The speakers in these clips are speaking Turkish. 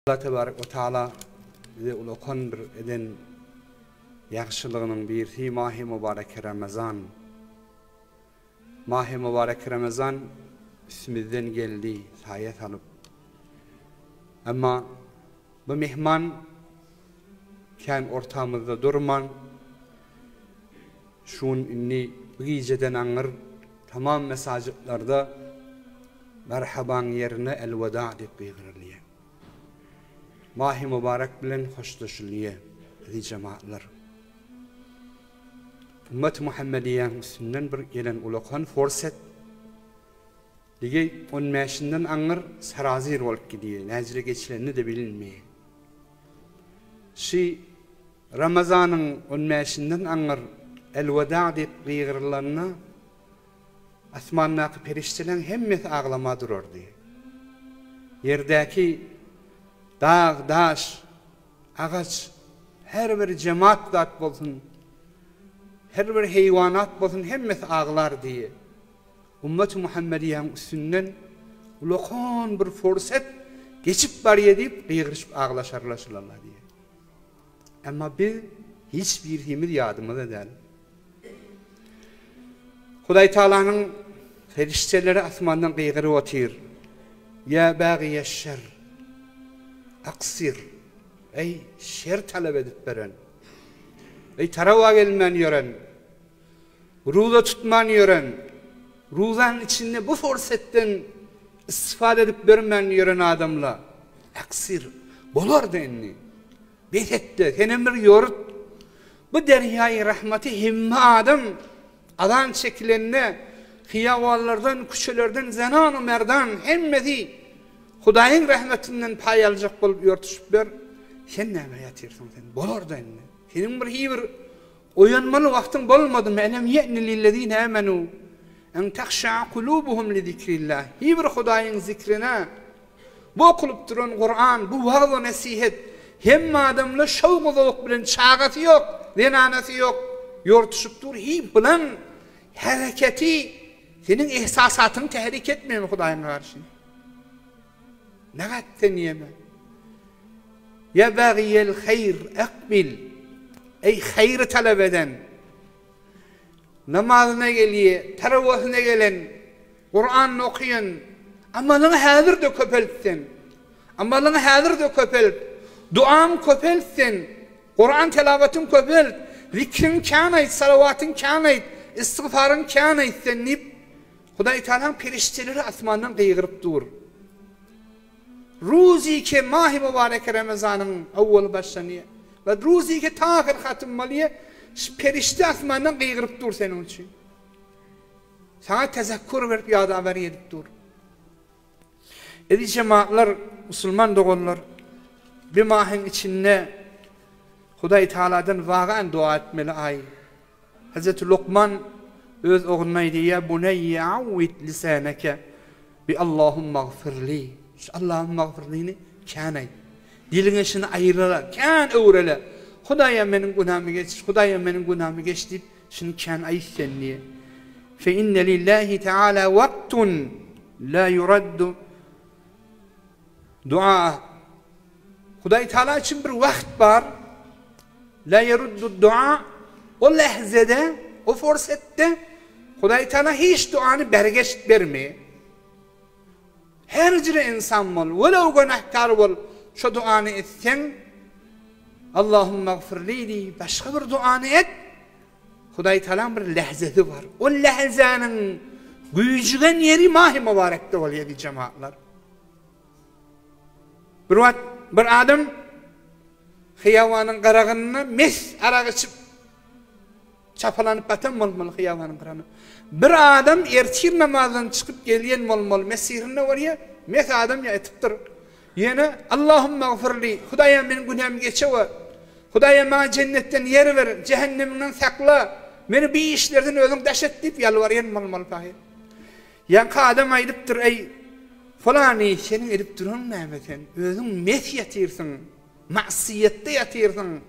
Allah tebarek ve taala bize ulakon bir eden yaxşılığının bir mahi mübarek Ramazan. Mahi mübarek Ramazan üstümüzden geldi, sayet alıp. Ama bu mihman kan ortamızda durman, şun inni geceden anır tamam mesajlarda merhaban yerine elveda deyip buyurulıyor. Mahi mübarek bilen hoşlaşılıyor ey cemaatler. Ümmet Muhammediye üstünden bir gelen ulakhan forset dige on meşinden anır sarazir olup gidiyor. Necile geçilenini de bilinmiyor. Şi Ramazan'ın on meşinden anır elveda deyip buyurullarına asmannaki periştelen hemmet ağlama durur diye. Yerdeki dağ, daş, ağaç, her bir cemaat zat bolsun, her bir hayvanat bolsun, hemmet ağlar diye. Ümmet-i Muhammediye'nin üstünden ulakon bir fırsat geçip bariye deyip kıyırışıp ağlaşarlar diye. Ama biz hiçbir himil yadımıza değil. Huday Taala'nın ferişteleri asmandan kıygırı otir. Ya bagiye şer. Aksir, ey şer talep edip beren, ey tarava gelmen yören, ruza tutman yören, ruzanın içinde bu fırsetten istifade edip vermen yören adamla, aksir, bolar denni, betette, senin bir yort, bu deryayı rahmeti himme adam, adan çekilenine, hiyavallardan, küçelerden, zenan-ı merdan, hemmedi, Hudayın rahmetinden pay alacak bolup yortuşup ber, sen näme yatırsın sen? Bolar da enne. Senin bir oyanmalı vaktin bolmadı mı? Elem ye'ni lillezine amenu en takhşa'a kulubuhum li zikrillah. Bir Hudayın zikrine bu okulup duran Kur'an, bu vaaz ve nasihat hem adamla şevk ve zevk bilen çağatı yok, zenanesi yok. Yortuşup dur, bilen hareketi senin ihsasatını tahrik etmiyor Hudayın karşı. Ne gatten yeme. Ya bagiyel hayr akbil. Ey hayrı talep eden. Namazına geliyor, teravihine gelen, Kur'an'ı okuyan, amalını hazır da köpeltsin. Amalını hazır da köpelt. Duan köpeltsin. Kur'an telavetin köpelt. Zikrin kânayt, salavatın kânayt, istiğfarın kânayt sennip, Huday Teala'nın perişteleri asmandan kıygırıp dur. Ruzi ki mahi mübarek Ramazan'ın evvel başlanıyor. Ve ruzi ki tahir hatımmalıya perişte asmandan kıygırıp dur senin için. Sana tezekkur verip yadaver yedip dur. Edi cemaatler, Müslüman doğullar, bir mahin içinde Huday Teala'dan vağan dua etmeli ay. Hazreti Lokman öz oğluna diye bunayya avvit lisaneke bi Allahümme gfirli. Allah'ın mağfirliğini kânay. Diline şunu ayırala, kân öğrele. Hudaya benim günahımı geç, Hudaya benim günahımı geç deyip şunu kân ayıssen diye. Fe inne lillahi teâlâ vaktun la yuraddu dua. Huday Teala için bir vakt var. La yuruddu dua. O lehzede, o fırsette Huday Teala hiç duanı bergeç vermeye. Her cire insan bol, velev günahkar bol, şu duanı etsen, Allahümme gfirli di, başka bir duanı et, Huday Teala'nın bir lehzeti var. O lehzenin güyücügen yeri mahi mübarekte oluyor di cemaatler. Bir adam, hiyavanın qarağınına mes ara geçip, çapalanıp batan olmalı hiyavanın qarağına. Bir adam ertir namazdan çıkıp geliyen olmalı mesirine var ya, mes adam ya etiptir. Yine Allahümme gfirli, Hudaya benim günahımı geçeve, Hudaya bana cennetten yer ver, cehenneminden sakla, beni bir işlerden özüm daşet deyip yalvarıyan olmalı fahir. Yankı adam aydıptır, ey falani senin edip duran nâmeten, özün mes yatırsın, masiyette yatırsın,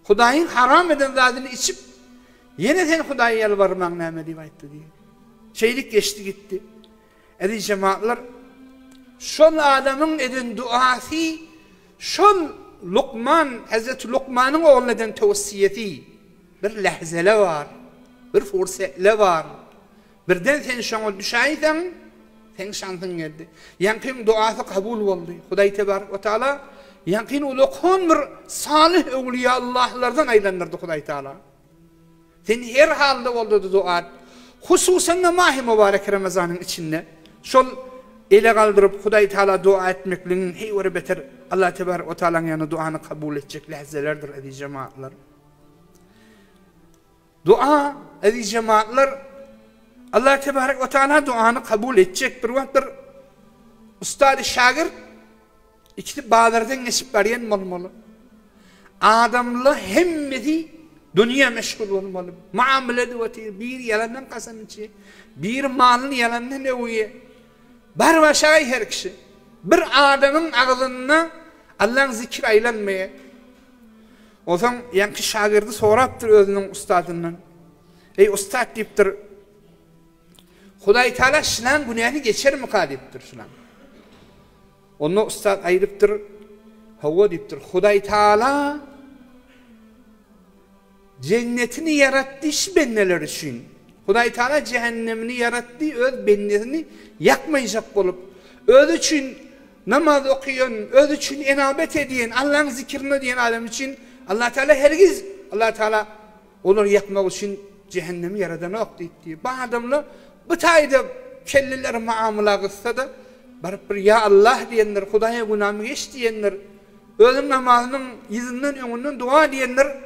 Hudayın haram eden zadını içip, yine sen Hudaya yalvarman nâme diye. Şeylik geçti gitti. Edi cemaatler, şol adamın edin duası Şol Luqman, Hazreti Luqman'ın oğlundan tavsiyeti bir lahzele var, bir fursetle var. Birden sen şoňa düşäýsen, sen şansın geldi. Ýankin duasy kabul boldy. Hudaý tebarek we taala ýankin ulukhan bir salih öwliýa Allahlardan aýlandyrdy Hudaý taala. Sen her halda boldy dua. Hususan namahy mübarek Ramazanyň içinde şol ele galdyryp Hudaý taala dua etmekligiň heýwere beter Allah tebarek we taalaň ýanyna duany kabul etjek lahzelerdir aziz jemaatlar. Dua aziz jemaatlar Allah tebarek ve taala duanı kabul edecek bir wagt bir ustady şagir ikisi bazardan geçip barýan bolmaly. Adamly hemmeti dünya meşgul bolmaly. Muamelede we bir yalandan kasançy, bir malyny yalandan öwýe. Bar başa her kişi bir adamın agzyna Allah'ın zikir aýlanmaýar. Ozaň ýanky şagirdi sorapdyr özüniň ustadyndan. Ey ustad diýipdir, Hudaý taala şulan günäni geçermi kalipdir şulan. Onu ustad aýdypdyr, hawa diýipdir. Hudaý taala cennetini yaratdy iş benneler üçin. Hudaý taala cehennemini yaratdy öz bennetini yakmayacak bolup, öz üçin namaz okuyan, öz üçin enabet ediyen, Allah'ın zikrini diyen adam için Allah taala hergiz Allah taala onları yakmak için cehennemi yaradanok diýdi. Bu adamlar bu taýda kelliler muamala gitse de barıp bir ya Allah diyenler, Hudaýa günahmy geç diyenler, özüň namazynyň ýüzünden öňünden dua diyenler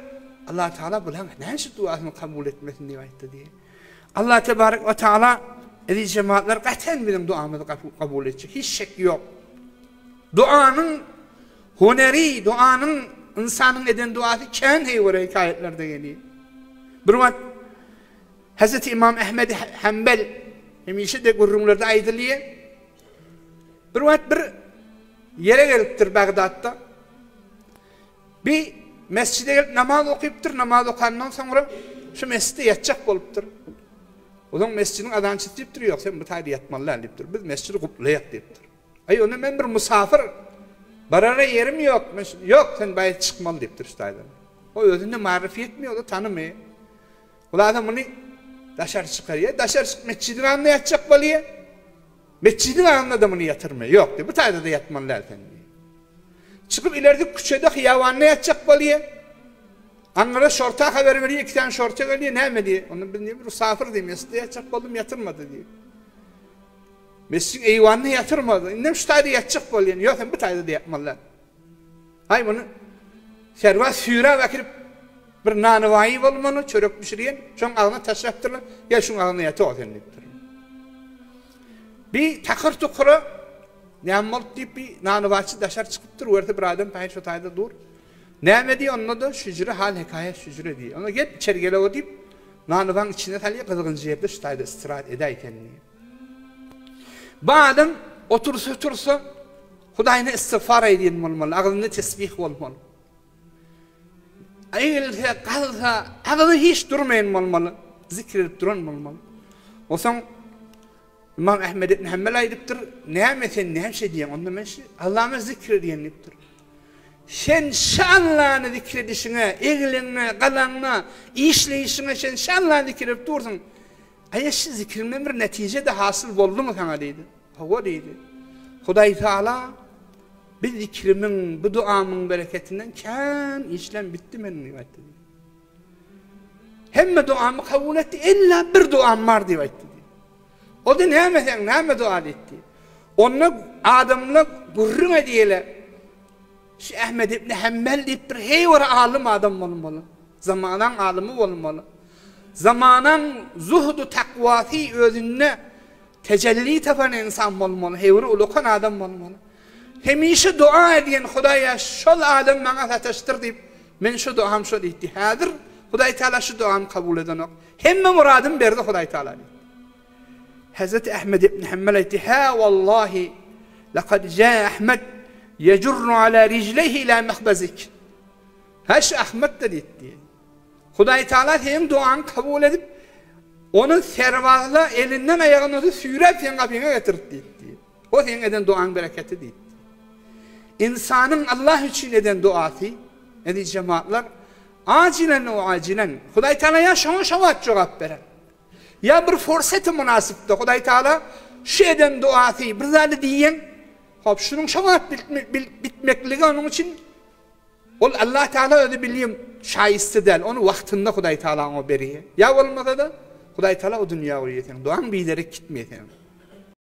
Allah taala bilen näçe duasyny kabul etmesin diýip aýtdy diye. Allah tebarek ve taala aziz jemaatlar gaten bilen duamyzy kabul etjek. Hiç şek ýok. Duanyň huneri, duanyň insanyň eden duasy kän heýwere hikayetlerde gelýär. Bir wagt Hazreti İmam Ahmed Hanbel hemişe de gurrumlarda aýdylýar. Bir wagt bir yere gelipdir Bagdatda. Bir mescide gelip namaz okypdyr, namaz okandan soňra şu mescide ýatjak bolupdyr. Odan mescidin adançy diýipdir, ýok sen bu taýda ýatmaly diýipdir. Biz mescidi gupulaýak diýipdir. Ay onu men bir musafir barara yerim ýok. Ýok sen baýy çykmaly diýipdir ustaýdan. O özüni marify etmiyor, o tanymay. Ula adam bunu daşar çıkarıyor. Daşar mescidin anına yatacak bolýar. Mescidin anına da bunu yatırmıyor. Yok diye bu taýda da yatmaly efendi. Çıkıp ileride küçede hıyavanına yatacak bolýar. Anlara şorta haber veriyor, 2 tane şorta geliyor, näme diye. Onu bilmiyorum, musafir diye mescide yatacak boldum, yatırmadı diye. Mescidin eyvanına yatırmadı. İnnem şu taýda yatacak bolýar. Yok sen bu taýda da yatmaly. Hay bunu şerwa süýre bakıp bir nanywaý bolmaly, çörek pişirýän, şoň agyna taşapdyrlar, ya şoň agyna ýatyp sen diýipdir. Bir takır tukura näme diýip bir nanywaçy daşar çykypdyr, werde bir adam paýy şu taýda dur. Näme diýip onda da şüjre hal hekaýet şüjre diýip. Ona get içeri gele diýip nanywaň içine taýy gyzgynjy ýerde şu taýda istirahat edäýken diýip. Bu adam otursa Hudaýyna istigfar edýän bolmaly, aglyna tesbih bolmaly. Aýylsa, galsa, agly hiç durmaýan bolmaly, zikir edip duran bolmaly. Osaň İmam Ahmed ibn Hanbel aýdypdyr, näme sen näçe diýen, onda men Allah'yma zikir edýän diýipdir. Sen şanlany zikir edişine, egiline, galaňyna, işleyişine sen şanlany zikir edip dursun. Aýa şu zikirinden bir netije de hasıl boldumy sana diýdi. Hawa diýdi. Hudaý taala bir zikrimin, bu duamın bereketinden kän işlem bitti meni aýtdy. Hemme duamı kabul etdi, illa bir duam var diýip aýtdy. O da näme dua etdi? Onu adamlar gurrun ediýärler. Şu Ahmed ibn Hanbel diýip bir heýwara alim adam bolmaly. Zamanan alimi bolmaly. Zamanan zuhdu takvasy özünde tecelli tapan insan bolmaly, heýwara ulukan adam bolmaly. Hemişe dua edýän Hudaýa şol adam maňa sataşdyr diýip men şu duam şu diýdi. Häzir Hudaý taala şu duamy kabul edenok. Hemme muradym berdi Hudaý taala. Hazreti Ahmed ibn Hanbel aýtdy: "Ha wallahi laqad jaa Ahmed yajurru ala rijlihi ila mahbazik." Haş Ahmed de diýdi. Hudaý taala hem duany kabul edip onun serwazla elinden ayagyny süýrep sen gabyňa getirdi diýdi. O sen eden duanyň bereketi diýdi. insanın Allah için eden duası, edi cemaatler, acilen o acilen, Hudaý Taala ya şoňa şowat jogap beren. Ya bir fursat-ı münasipde Hudaý Taala şu eden duası bir zady diýen, hop şunun şowat bitmekligi onun için ol Allah Taala özi bilýär şaýysty däl, onu wagtynda Hudaý Taala ona berýär. Ya bolmasa da Hudaý Taala o dünýä urýar, duan bilerek gitmeýär.